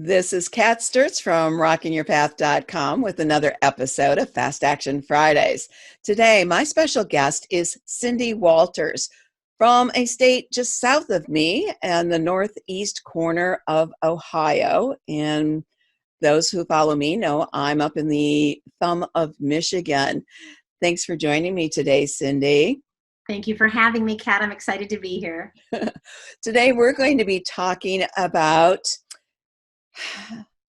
This is Kat Sturtz from rockingyourpath.com with another episode of Fast Action Fridays. Today, my special guest is Cyndi Walters from a state just south of me and the northeast corner of Ohio. And those who follow me know I'm up in the thumb of Michigan. Thanks for joining me today, Cyndi. Thank you for having me, Kat. I'm excited to be here. Today, we're going to be talking about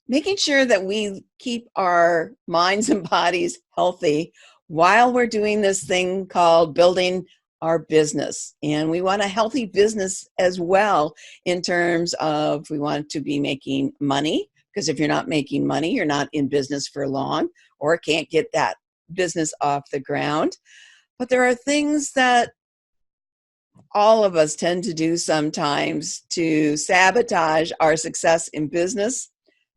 making sure that we keep our minds and bodies healthy while we're doing this thing called building our business. And we want a healthy business as well in terms of we want to be making money, because if you're not making money, you're not in business for long or can't get that business off the ground. But there are things that all of us tend to do sometimes to sabotage our success in business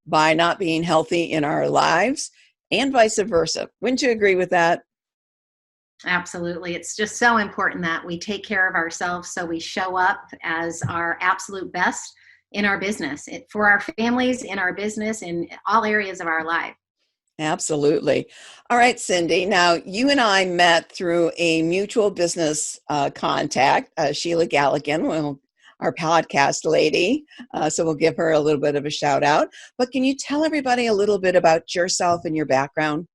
by not being healthy in our lives and vice versa. Wouldn't you agree with that? Absolutely. It's just so important that we take care of ourselves so we show up as our absolute best in our business, for our families, in our business, in all areas of our life. Absolutely. All right, Cyndi. Now, you and I met through a mutual business contact, Sheila Galligan, our podcast lady. So we'll give her a little bit of a shout out. But can you tell everybody a little bit about yourself and your background?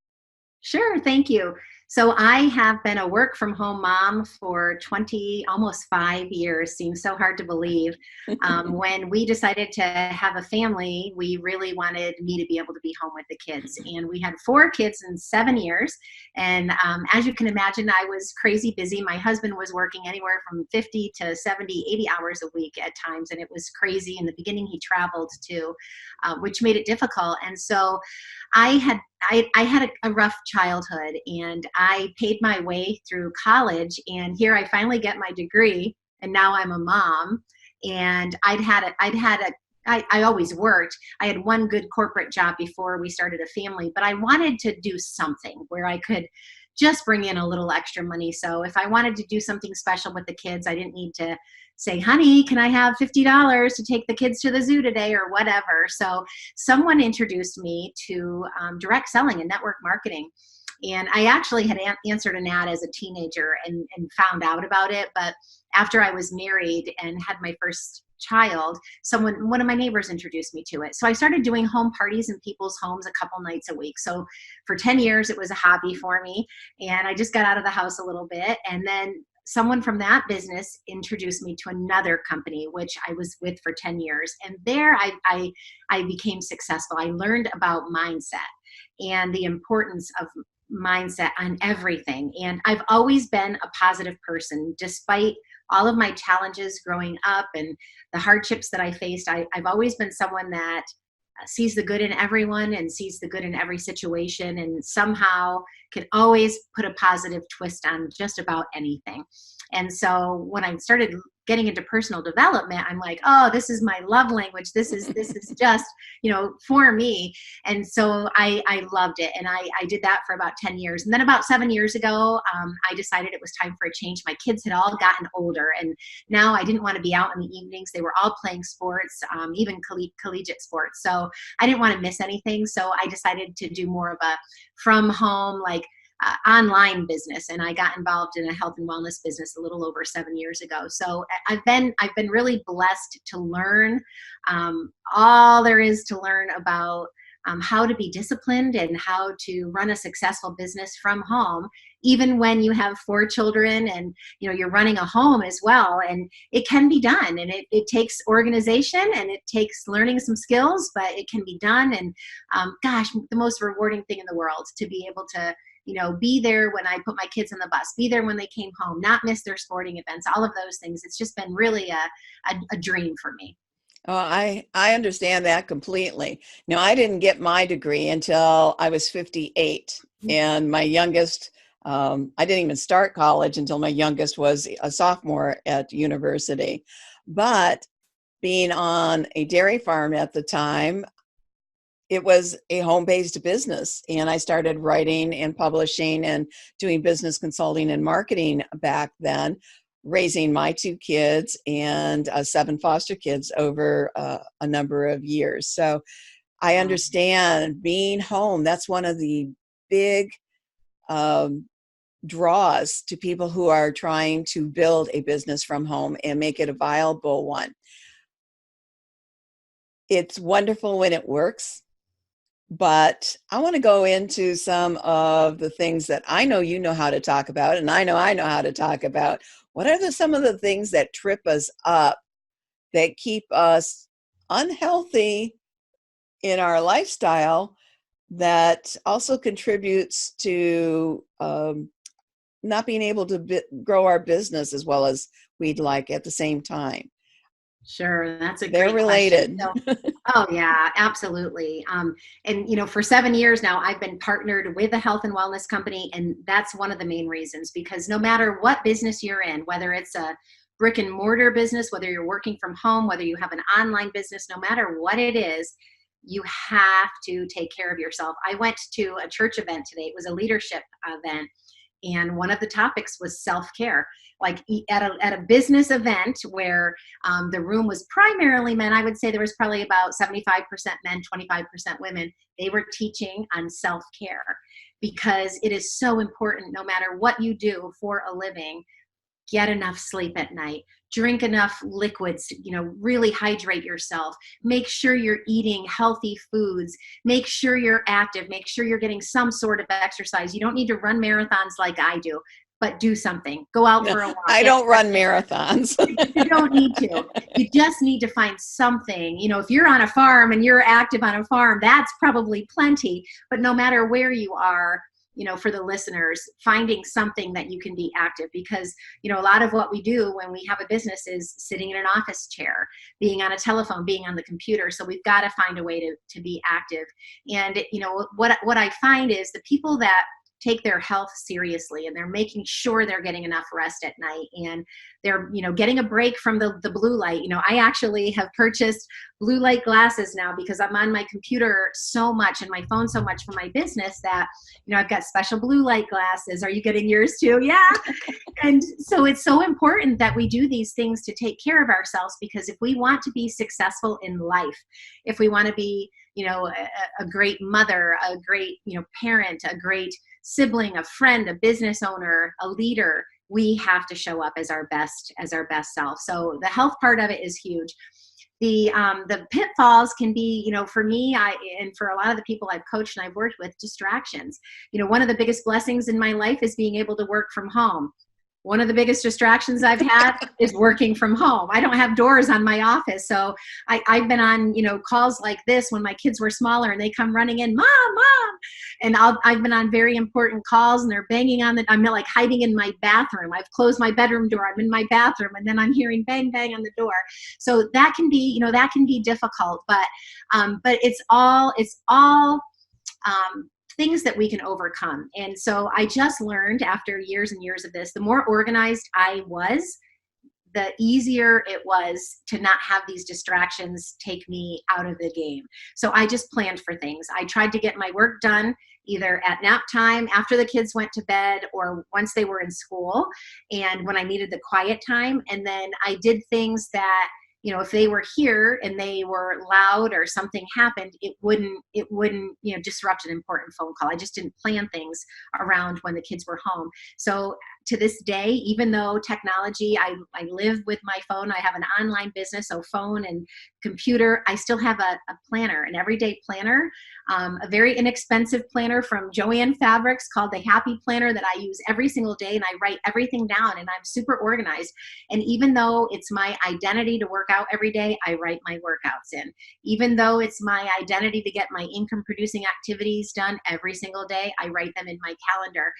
Sure. Thank you. So I have been a work from home mom for 20, almost 5 years. Seems so hard to believe. When we decided to have a family, we really wanted me to be able to be home with the kids. And we had 4 kids in 7 years. And as you can imagine, I was crazy busy. My husband was working anywhere from 50 to 70, 80 hours a week at times. And it was crazy. In the beginning, he traveled too, which made it difficult. And so I had a rough childhood, and I paid my way through college, and here I finally get my degree, and now I'm a mom. And I always worked. I had one good corporate job before we started a family, but I wanted to do something where I could just bring in a little extra money. So if I wanted to do something special with the kids, I didn't need to say, honey, can I have $50 to take the kids to the zoo today or whatever. So someone introduced me to direct selling and network marketing. And I actually had answered an ad as a teenager and found out about it. But after I was married and had my first child, one of my neighbors introduced me to it. So I started doing home parties in people's homes a couple nights a week. So for 10 years, it was a hobby for me. And I just got out of the house a little bit. And then someone from that business introduced me to another company, which I was with for 10 years. And there I became successful. I learned about mindset and the importance of mindset on everything. And I've always been a positive person, despite all of my challenges growing up and the hardships that I faced. I've always been someone that sees the good in everyone and sees the good in every situation, and somehow can always put a positive twist on just about anything. And so when I started getting into personal development, I'm like, oh, this is my love language. This is just, for me. And so I loved it. And I did that for about 10 years. And then about 7 years ago, I decided it was time for a change. My kids had all gotten older, and now I didn't want to be out in the evenings. They were all playing sports, even collegiate sports. So I didn't want to miss anything. So I decided to do more of a from home, online business, and I got involved in a health and wellness business a little over 7 years ago. So I've been really blessed to learn all there is to learn about how to be disciplined and how to run a successful business from home, even when you have 4 children and you're running a home as well. And it can be done, and it takes organization and it takes learning some skills, but it can be done. And the most rewarding thing in the world to be able to be there when I put my kids on the bus, be there when they came home, not miss their sporting events, all of those things. It's just been really a dream for me. Oh, I understand that completely. Now, I didn't get my degree until I was 58, and my youngest, I didn't even start college until my youngest was a sophomore at university. But being on a dairy farm at the time, it was a home-based business, and I started writing and publishing and doing business consulting and marketing back then. raising my 2 kids and 7 foster kids over a number of years. So I understand being home. That's one of the big draws to people who are trying to build a business from home and make it a viable one. It's wonderful when it works, but I want to go into some of the things that I know you know how to talk about, and I know how to talk about. What are some of the things that trip us up, that keep us unhealthy in our lifestyle, that also contributes to not being able to grow our business as well as we'd like at the same time? Sure, that's a They're great question. related. So, oh yeah, absolutely. And for 7 years now, I've been partnered with a health and wellness company, and that's one of the main reasons. Because no matter what business you're in, whether it's a brick and mortar business, whether you're working from home, whether you have an online business, no matter what it is, you have to take care of yourself. I went to a church event today. It was a leadership event, and one of the topics was self-care. Like at a business event where the room was primarily men, I would say there was probably about 75% men, 25% women. They were teaching on self-care, because it is so important. No matter what you do for a living, get enough sleep at night, drink enough liquids, really hydrate yourself, make sure you're eating healthy foods, make sure you're active, make sure you're getting some sort of exercise. You don't need to run marathons like I do, but do something. Go out for a walk. I don't run marathons. You don't need to. You just need to find something. If you're on a farm and you're active on a farm, that's probably plenty. But no matter where you are, for the listeners, finding something that you can be active, because, a lot of what we do when we have a business is sitting in an office chair, being on a telephone, being on the computer. So we've got to find a way to be active. And, what I find is the people that take their health seriously, and they're making sure they're getting enough rest at night, and they're getting a break from the blue light. I actually have purchased blue light glasses now, because I'm on my computer so much and my phone so much for my business that I've got special blue light glasses. Are you getting yours too? Yeah. And so it's so important that we do these things to take care of ourselves, because if we want to be successful in life, if we want to be a great mother, a great parent, a great sibling, a friend, a business owner, a leader, we have to show up as our best self. So the health part of it is huge. The pitfalls can be, for me, and for a lot of the people I've coached and I've worked with, distractions. One of the biggest blessings in my life is being able to work from home. One of the biggest distractions I've had is working from home. I don't have doors on my office. So I've been on, calls like this when my kids were smaller, and they come running in, mom. And I've been on very important calls, and they're banging on I'm like hiding in my bathroom. I've closed my bedroom door. I'm in my bathroom, and then I'm hearing bang, bang on the door. So that can be difficult, but it's all things that we can overcome. And so I just learned, after years and years of this, the more organized I was, the easier it was to not have these distractions take me out of the game. So I just planned for things. I tried to get my work done either at nap time, after the kids went to bed, or once they were in school, and when I needed the quiet time. And then I did things that, if they were here and they were loud or something happened, it wouldn't, disrupt an important phone call. I just didn't plan things around when the kids were home. So to this day, even though technology, I live with my phone, I have an online business, so phone and computer, I still have a planner, an everyday planner, a very inexpensive planner from Joanne Fabrics called the Happy Planner, that I use every single day, and I write everything down, and I'm super organized. And even though it's my identity to work out every day, I write my workouts in. Even though it's my identity to get my income producing activities done every single day, I write them in my calendar.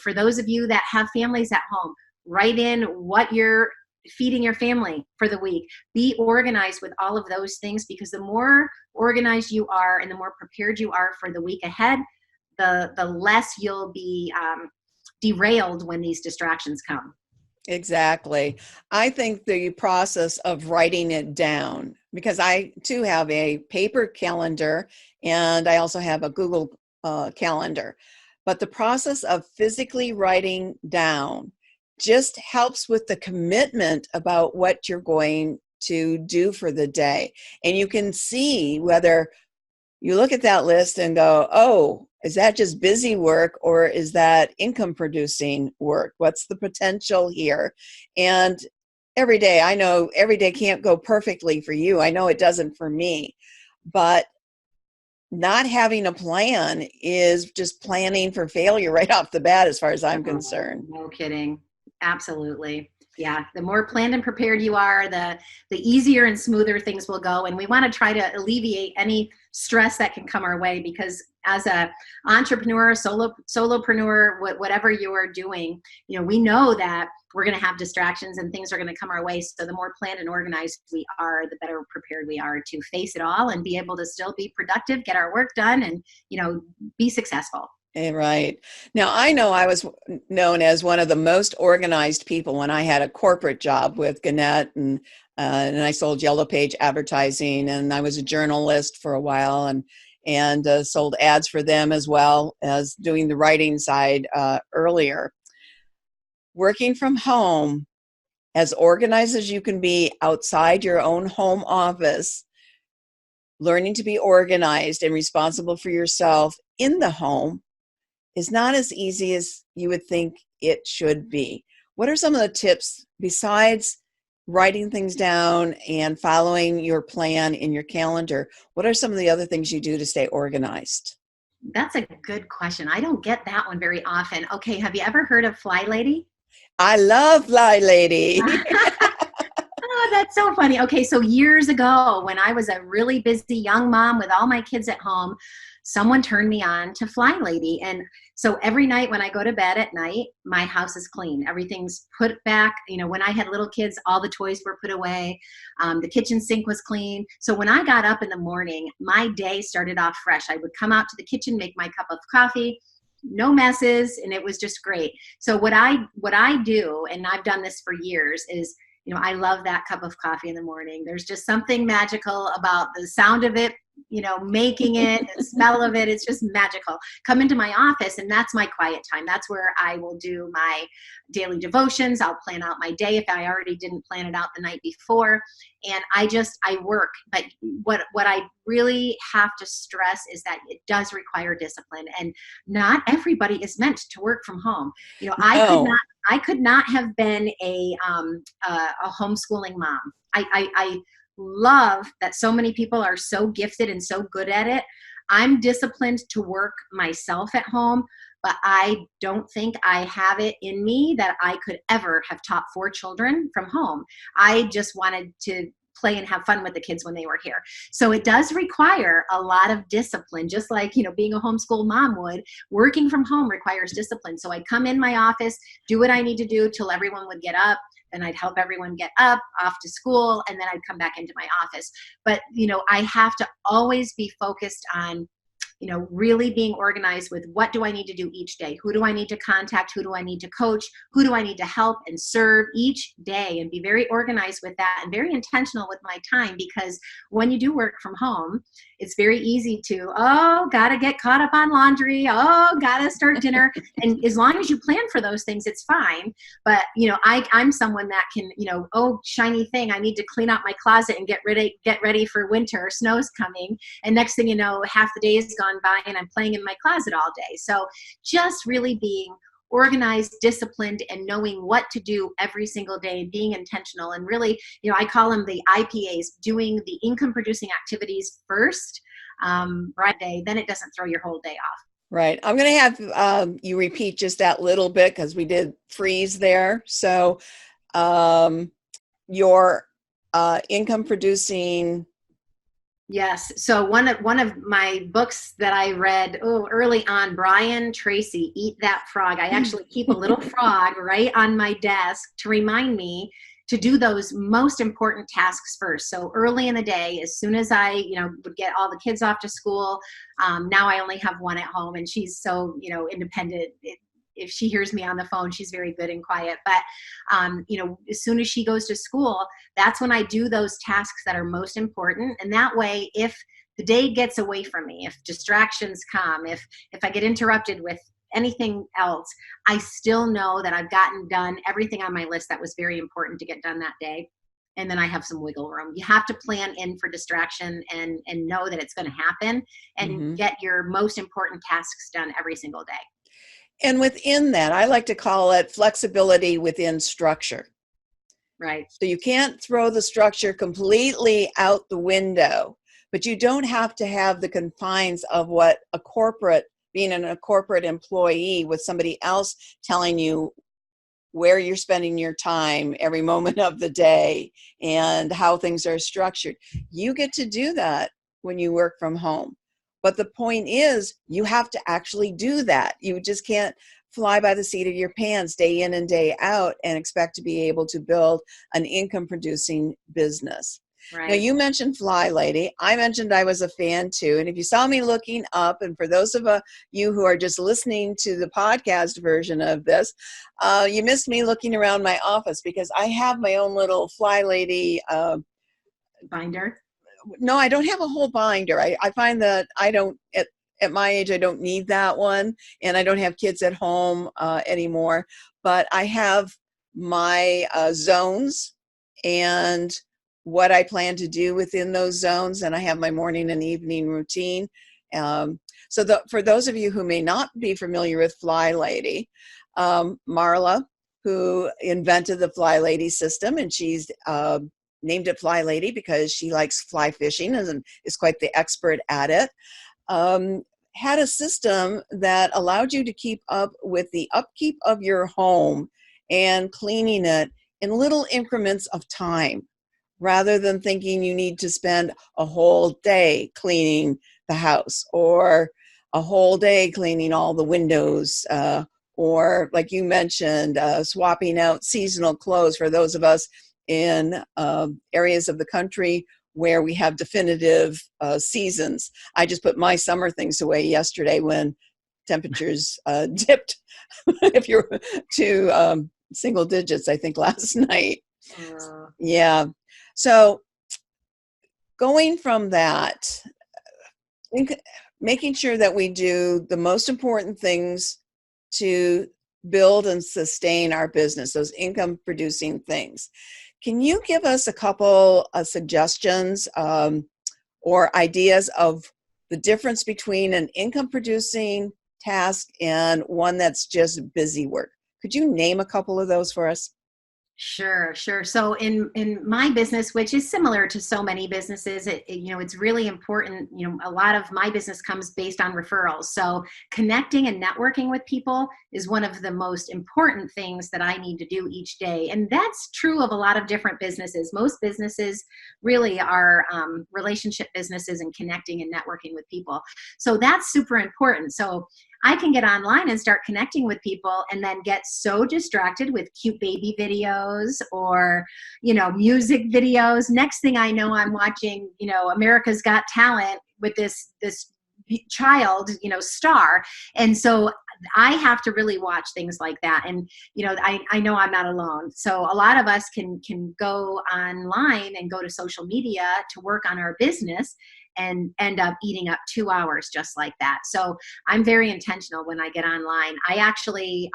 For those of you that have families at home, write in what you're feeding your family for the week. Be organized with all of those things, because the more organized you are and the more prepared you are for the week ahead, the less you'll be derailed when these distractions come. Exactly. I think the process of writing it down, because I too have a paper calendar and I also have a Google calendar, but the process of physically writing down just helps with the commitment about what you're going to do for the day. And you can see whether you look at that list and go, oh, is that just busy work or is that income producing work? What's the potential here? And every day, I know every day can't go perfectly for you. I know it doesn't for me, but not having a plan is just planning for failure right off the bat, as far as I'm concerned. No kidding. Absolutely. Yeah. The more planned and prepared you are, the easier and smoother things will go. And we want to try to alleviate any stress that can come our way, because as a entrepreneur, solopreneur, whatever you are doing, we know that we're going to have distractions and things are going to come our way. So the more planned and organized we are, the better prepared we are to face it all and be able to still be productive, get our work done, and, be successful. Right. Now, I know I was known as one of the most organized people when I had a corporate job with Gannett, and I sold Yellow Page advertising, and I was a journalist for a while, and sold ads for them as well as doing the writing side earlier. Working from home, as organized as you can be outside your own home office, learning to be organized and responsible for yourself in the home is not as easy as you would think it should be. What are some of the tips besides writing things down and following your plan in your calendar? What are some of the other things you do to stay organized? That's a good question. I don't get that one very often. Okay. Have you ever heard of Fly Lady? I love Fly Lady. Oh, that's so funny. Okay, so years ago, when I was a really busy young mom with all my kids at home, someone turned me on to Fly Lady. And so every night when I go to bed at night, my house is clean. Everything's put back. When I had little kids, all the toys were put away. The kitchen sink was clean. So when I got up in the morning, my day started off fresh. I would come out to the kitchen, make my cup of coffee, no messes, and it was just great. So what I do, and I've done this for years, is I love that cup of coffee in the morning. There's just something magical about the sound of it, making it, the smell of it. It's just magical. Come into my office, and that's my quiet time. That's where I will do my daily devotions. I'll plan out my day if I already didn't plan it out the night before. And I work. But what I really have to stress is that it does require discipline, and not everybody is meant to work from home. I could not have been a homeschooling mom. I love that so many people are so gifted and so good at it. I'm disciplined to work myself at home, but I don't think I have it in me that I could ever have taught 4 children from home. I just wanted to play and have fun with the kids when they were here. So it does require a lot of discipline, just like, being a homeschool mom would. Working from home requires discipline. So I'd come in my office, do what I need to do till everyone would get up, and I'd help everyone get up, off to school, and then I'd come back into my office. But, I have to always be focused on really being organized with what do I need to do each day? Who do I need to contact? Who do I need to coach? Who do I need to help and serve each day? And be very organized with that and very intentional with my time, because when you do work from home, it's very easy to, gotta get caught up on laundry. Gotta start dinner. And as long as you plan for those things, it's fine. But, I'm someone that can, shiny thing, I need to clean out my closet and get ready for winter. Snow's coming. And next thing you know, half the day is gone by and I'm playing in my closet all day. So just really being organized, disciplined, and knowing what to do every single day, and being intentional. And really, I call them the IPAs, doing the income producing activities first, right day, then it doesn't throw your whole day off. Right. I'm going to have you repeat just that little bit, because we did freeze there. So your income producing. Yes. So one of my books that I read early on, Brian Tracy, Eat That Frog. I actually keep a little frog right on my desk to remind me to do those most important tasks first. So early in the day, as soon as I, would get all the kids off to school, now I only have one at home, and she's so, independent. If she hears me on the phone, she's very good and quiet. But, as soon as she goes to school, that's when I do those tasks that are most important. And that way, if the day gets away from me, if distractions come, if I get interrupted with anything else, I still know that I've gotten done everything on my list that was very important to get done that day. And then I have some wiggle room. You have to plan in for distraction and know that it's going to happen, and Mm-hmm. get your most important tasks done every single day. And within that, I like to call it flexibility within structure. Right. So you can't throw the structure completely out the window, but you don't have to have the confines of what being a corporate employee with somebody else telling you where you're spending your time every moment of the day and how things are structured. You get to do that when you work from home. But the point is, you have to actually do that. You just can't fly by the seat of your pants day in and day out and expect to be able to build an income producing business. Right. Now, you mentioned Fly Lady. I mentioned I was a fan too. And if you saw me looking up, and for those of you who are just listening to the podcast version of this, you missed me looking around my office, because I have my own little Fly Lady binder. No, I don't have a whole binder. I find that I don't, at my age, I don't need that one. And I don't have kids at home anymore. But I have my zones and what I plan to do within those zones. And I have my morning and evening routine. For those of you who may not be familiar with Fly Lady, Marla, who invented the Fly Lady system, and she's named it Fly Lady because she likes fly fishing and is quite the expert at it, had a system that allowed you to keep up with the upkeep of your home and cleaning it in little increments of time, rather than thinking you need to spend a whole day cleaning the house, or a whole day cleaning all the windows, or like you mentioned, swapping out seasonal clothes for those of us in areas of the country where we have definitive seasons. I just put my summer things away yesterday when temperatures dipped, if you're to single digits, I think last night. Yeah. So going from that, making sure that we do the most important things to build and sustain our business, those income producing things. Can you give us a couple of suggestions or ideas of the difference between an income producing task and one that's just busy work? Could you name a couple of those for us? Sure. So in my business, which is similar to so many businesses, it's really important. A lot of my business comes based on referrals. So connecting and networking with people is one of the most important things that I need to do each day. And that's true of a lot of different businesses. Most businesses really are relationship businesses, and connecting and networking with people. So that's super important. So I can get online and start connecting with people, and then get so distracted with cute baby videos or, music videos. Next thing I know, I'm watching, America's Got Talent with this child, star. And so I have to really watch things like that. And, I know I'm not alone. So a lot of us can go online and go to social media to work on our business, and end up eating up 2 hours just like that. So I'm very intentional when I get online. I actually,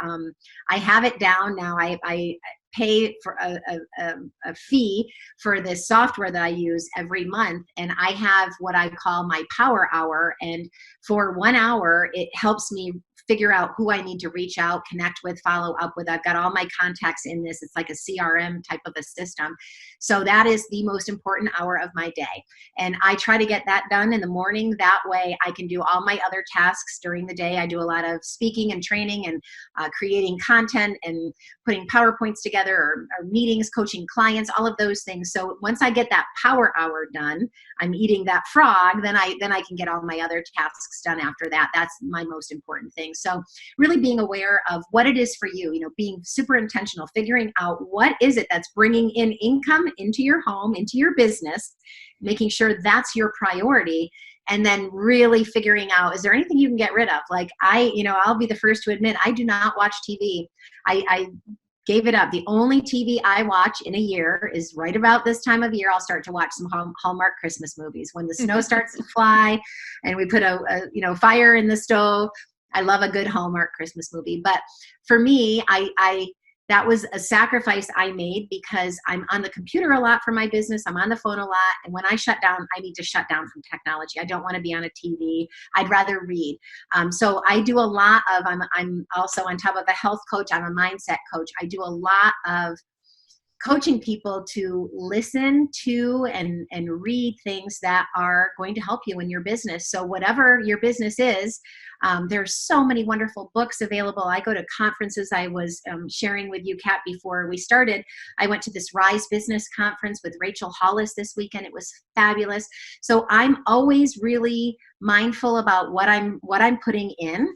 I have it down now. I pay for a fee for this software that I use every month. And I have what I call my power hour. And for 1 hour, it helps me figure out who I need to reach out, connect with, follow up with. I've got all my contacts in this. It's like a CRM type of a system. So that is the most important hour of my day. And I try to get that done in the morning. That way I can do all my other tasks during the day. I do a lot of speaking and training, and creating content, and putting PowerPoints together, or meetings, coaching clients, all of those things. So once I get that power hour done, I'm eating that frog, then I can get all my other tasks done after that. That's my most important thing. So really being aware of what it is for you, being super intentional, figuring out what is it that's bringing in income into your home, into your business, making sure that's your priority. And then really figuring out, is there anything you can get rid of? Like I'll be the first to admit, I do not watch TV. I gave it up. The only TV I watch in a year is right about this time of year. I'll start to watch some Hallmark Christmas movies when the snow starts to fly, and we put a fire in the stove. I love a good Hallmark Christmas movie. But for me, I that was a sacrifice I made because I'm on the computer a lot for my business. I'm on the phone a lot. And when I shut down, I need to shut down from technology. I don't want to be on a TV. I'd rather read. So I do a lot of, I'm also on top of a health coach. I'm a mindset coach. I do a lot of coaching people to listen to and read things that are going to help you in your business. So whatever your business is, there's so many wonderful books available. I go to conferences. I was sharing with you, Kat, before we started. I went to this Rise Business Conference with Rachel Hollis this weekend. It was fabulous. So I'm always really mindful about what I'm putting in.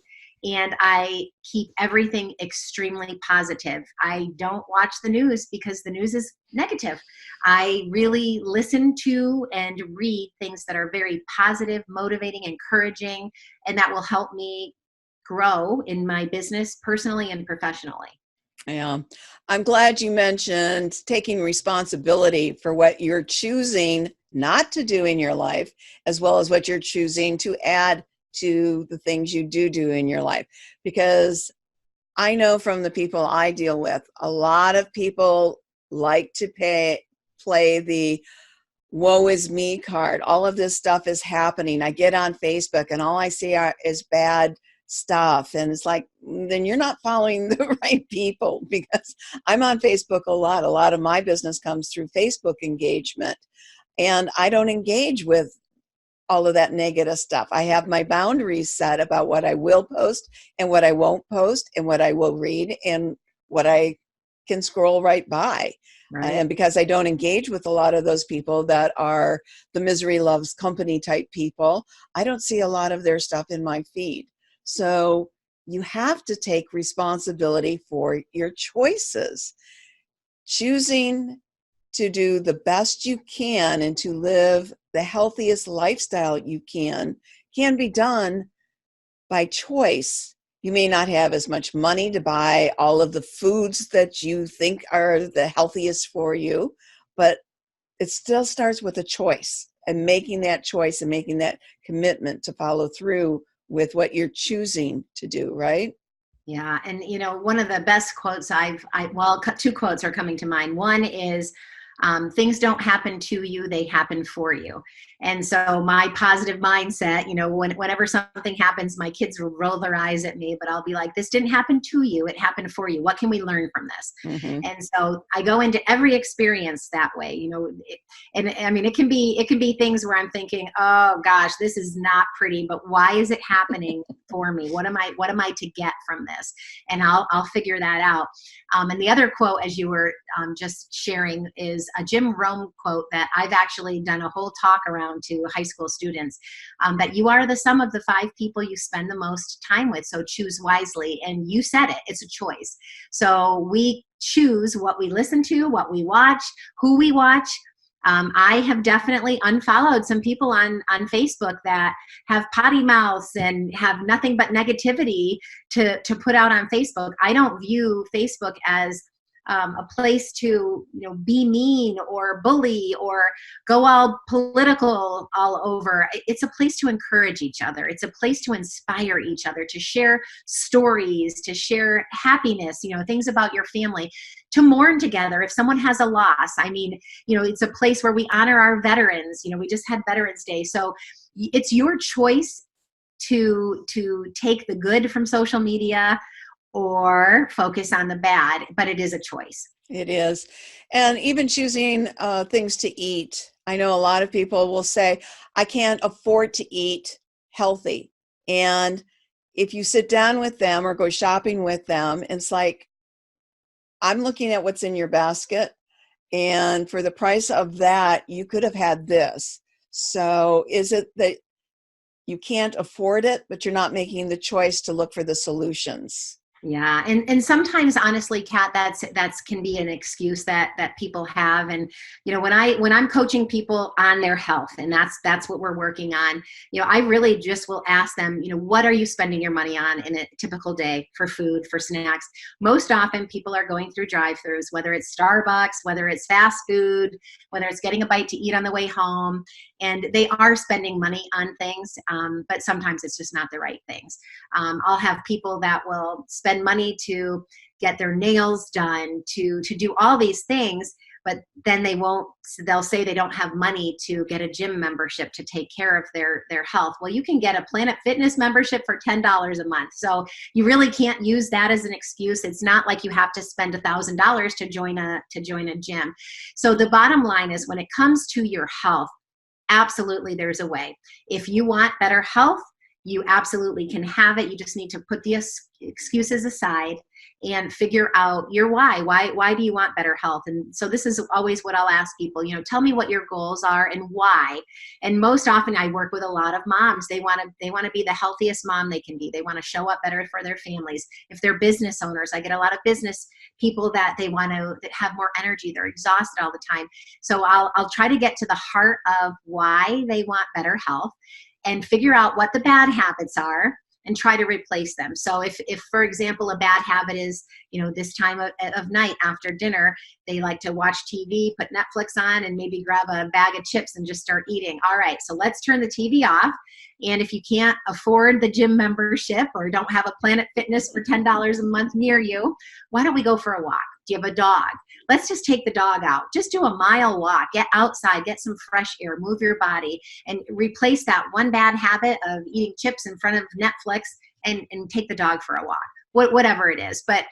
And I keep everything extremely positive. I don't watch the news because the news is negative. I really listen to and read things that are very positive, motivating, encouraging, and that will help me grow in my business personally and professionally. Yeah. I'm glad you mentioned taking responsibility for what you're choosing not to do in your life, as well as what you're choosing to add to the things you do in your life. Because I know from the people I deal with, a lot of people like to play the woe is me card. All of this stuff is happening. I get on Facebook and all I see is bad stuff. And it's like, then you're not following the right people, because I'm on Facebook a lot. A lot of my business comes through Facebook engagement. And I don't engage with all of that negative stuff. I have my boundaries set about what I will post and what I won't post and what I will read and what I can scroll right by. Right. And because I don't engage with a lot of those people that are the misery loves company type people, I don't see a lot of their stuff in my feed. So you have to take responsibility for your choices. Choosing to do the best you can and to live the healthiest lifestyle you can be done by choice. You may not have as much money to buy all of the foods that you think are the healthiest for you, but it still starts with a choice, and making that choice and making that commitment to follow through with what you're choosing to do, right? Yeah. And, one of the best quotes well, two quotes are coming to mind. One is, things don't happen to you, they happen for you. And so my positive mindset, whenever something happens, my kids will roll their eyes at me, but I'll be like, this didn't happen to you, it happened for you. What can we learn from this? Mm-hmm. And so I go into every experience that way, and I mean, it can be things where I'm thinking, oh gosh, this is not pretty, but why is it happening for me? What am I to get from this? And I'll figure that out. And the other quote, as you were just sharing, is a Jim Rohn quote that I've actually done a whole talk around to high school students, that you are the sum of the 5 people you spend the most time with. So choose wisely. And you said it, it's a choice. So we choose what we listen to, what we watch, who we watch. I have definitely unfollowed some people on Facebook that have potty mouths and have nothing but negativity to put out on Facebook. I don't view Facebook as a place to be mean or bully or go all political all over. It's a place to encourage each other. It's a place to inspire each other, to share stories, to share happiness, things about your family, to mourn together if someone has a loss. I mean, it's a place where we honor our veterans. We just had Veterans Day. So it's your choice to take the good from social media or focus on the bad, but it is a choice. It is. And even choosing things to eat. I know a lot of people will say, I can't afford to eat healthy. And if you sit down with them or go shopping with them, it's like, I'm looking at what's in your basket, and for the price of that, you could have had this. So is it that you can't afford it, but you're not making the choice to look for the solutions? Yeah. And sometimes, honestly, Kat, that's can be an excuse that people have. And, when I'm coaching people on their health, and that's what we're working on, I really just will ask them, what are you spending your money on in a typical day for food, for snacks? Most often people are going through drive-thrus, whether it's Starbucks, whether it's fast food, whether it's getting a bite to eat on the way home. and they are spending money on things, but sometimes it's just not the right things. I'll have people that will spend money to get their nails done, to do all these things, but then they'll say they don't have money to get a gym membership to take care of their health. Well, you can get a Planet Fitness membership for $10 a month. So you really can't use that as an excuse. It's not like you have to spend $1,000 to join a gym. So the bottom line is, when it comes to your health, absolutely there's a way. If you want better health, you absolutely can have it. You just need to put the excuses aside and figure out your why. Why do you want better health? And so this is always what I'll ask people, tell me what your goals are and why. And most often I work with a lot of moms. They want to be the healthiest mom they can be. They want to show up better for their families. If they're business owners, I get a lot of business people that they want to have more energy. They're exhausted all the time. So I'll try to get to the heart of why they want better health and figure out what the bad habits are and try to replace them. So if for example, a bad habit is, this time of night after dinner, they like to watch TV, put Netflix on, and maybe grab a bag of chips and just start eating. All right, so let's turn the TV off. And if you can't afford the gym membership or don't have a Planet Fitness for $10 a month near you, why don't we go for a walk? Do you have a dog? Let's just take the dog out. Just do a mile walk. Get outside, get some fresh air, move your body, and replace that one bad habit of eating chips in front of Netflix and take the dog for a walk, whatever it is. But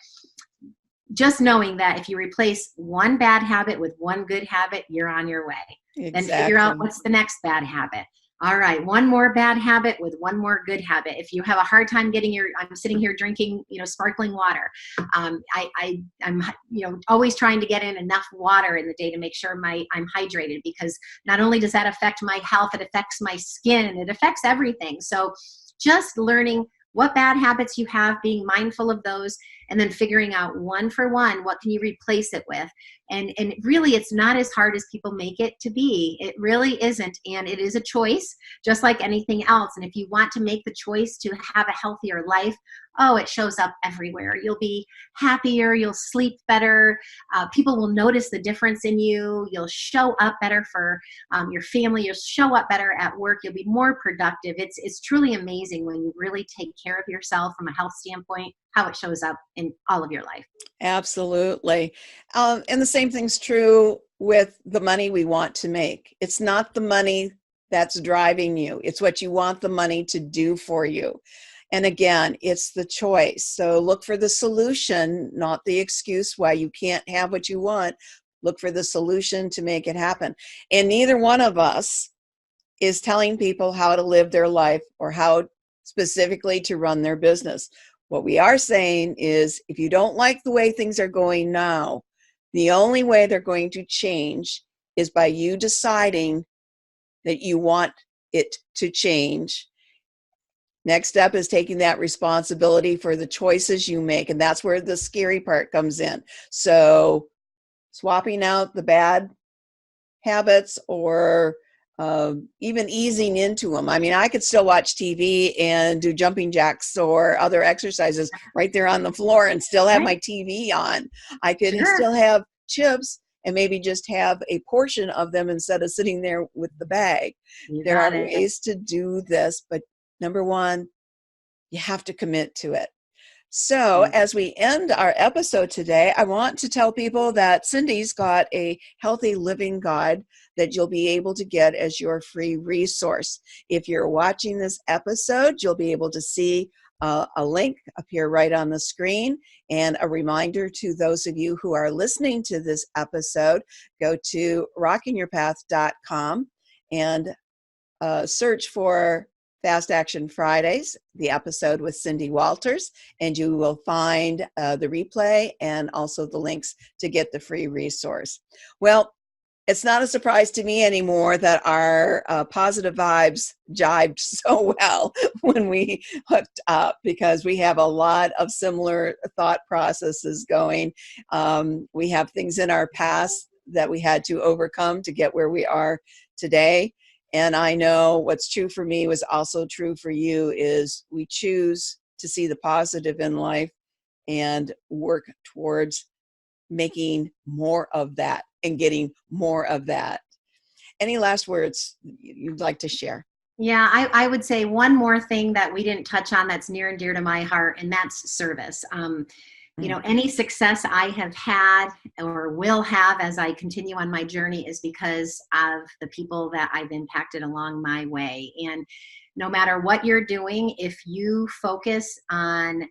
just knowing that if you replace one bad habit with one good habit, you're on your way. Exactly. Then figure out what's the next bad habit. All right, one more bad habit with one more good habit. If you have a hard time I'm sitting here drinking, sparkling water. I'm always trying to get in enough water in the day to make sure I'm hydrated, because not only does that affect my health, it affects my skin, it affects everything. So just learning what bad habits you have, being mindful of those, and then figuring out one for one, what can you replace it with? And really, it's not as hard as people make it to be. It really isn't. And it is a choice, just like anything else. And if you want to make the choice to have a healthier life, it shows up everywhere. You'll be happier. You'll sleep better. People will notice the difference in you. You'll show up better for your family. You'll show up better at work. You'll be more productive. It's truly amazing when you really take care of yourself from a health standpoint, how it shows up in all of your life. Absolutely. And the same thing's true with the money we want to make. It's not the money that's driving you. It's what you want the money to do for you. And again, it's the choice. So look for the solution, not the excuse why you can't have what you want. Look for the solution to make it happen. And neither one of us is telling people how to live their life or how specifically to run their business. What we are saying is, if you don't like the way things are going now, the only way they're going to change is by you deciding that you want it to change. Next step is taking that responsibility for the choices you make. And that's where the scary part comes in. So swapping out the bad habits or even easing into them. I mean, I could still watch TV and do jumping jacks or other exercises right there on the floor and still have my TV on. I could still have chips and maybe just have a portion of them instead of sitting there with the bag. There are ways to do this, but number one, you have to commit to it. So as we end our episode today, I want to tell people that Cyndi's got a healthy living guide that you'll be able to get as your free resource. If you're watching this episode, you'll be able to see a link appear right on the screen. And a reminder to those of you who are listening to this episode, go to rockingyourpath.com and search for Fast Action Fridays, the episode with Cyndi Walters, and you will find the replay and also the links to get the free resource. Well, it's not a surprise to me anymore that our positive vibes jibed so well when we hooked up, because we have a lot of similar thought processes going. We have things in our past that we had to overcome to get where we are today. And I know what's true for me was also true for you, is we choose to see the positive in life and work towards making more of that and getting more of that. any last words you'd like to share? Yeah, I would say one more thing that we didn't touch on that's near and dear to my heart, and that's service. Any success I have had or will have as I continue on my journey is because of the people that I've impacted along my way. And no matter what you're doing, if you focus on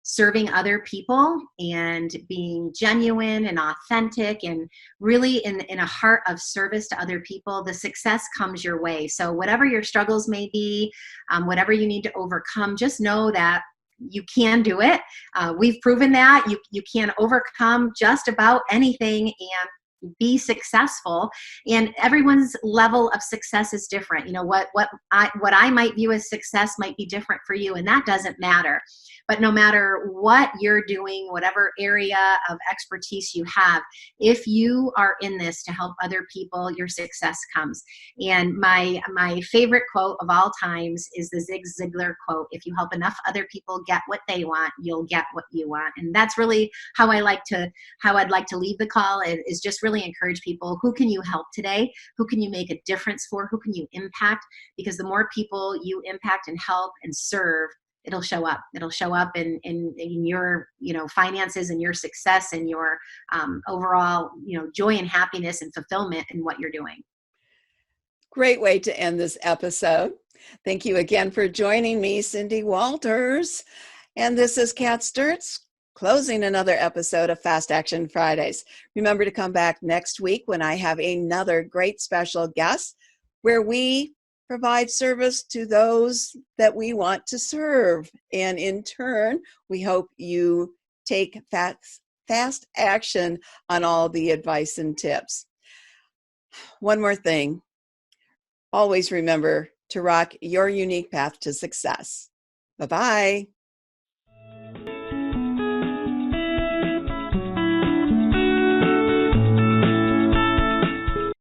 serving other people and being genuine and authentic and really in a heart of service to other people, the success comes your way. So whatever your struggles may be, whatever you need to overcome, just know that you can do it. We've proven that you can overcome just about anything and be successful. And everyone's level of success is different. What I might view as success might be different for you, and that doesn't matter. But no matter what you're doing, whatever area of expertise you have, if you are in this to help other people, your success comes. And my favorite quote of all times is the Zig Ziglar quote: if you help enough other people get what they want, you'll get what you want. And that's really how I'd like to leave the call, is just really encourage people. Who can you help today? Who can you make a difference for? Who can you impact? Because the more people you impact and help and serve, it'll show up. It'll show up in your finances and your success and your overall joy and happiness and fulfillment in what you're doing. Great way to end this episode. Thank you again for joining me, Cyndi Walters. And this is Kat Sturtz, closing another episode of Fast Action Fridays. Remember to come back next week when I have another great special guest where we provide service to those that we want to serve. And in turn, we hope you take fast action on all the advice and tips. One more thing. Always remember to rock your unique path to success. Bye-bye.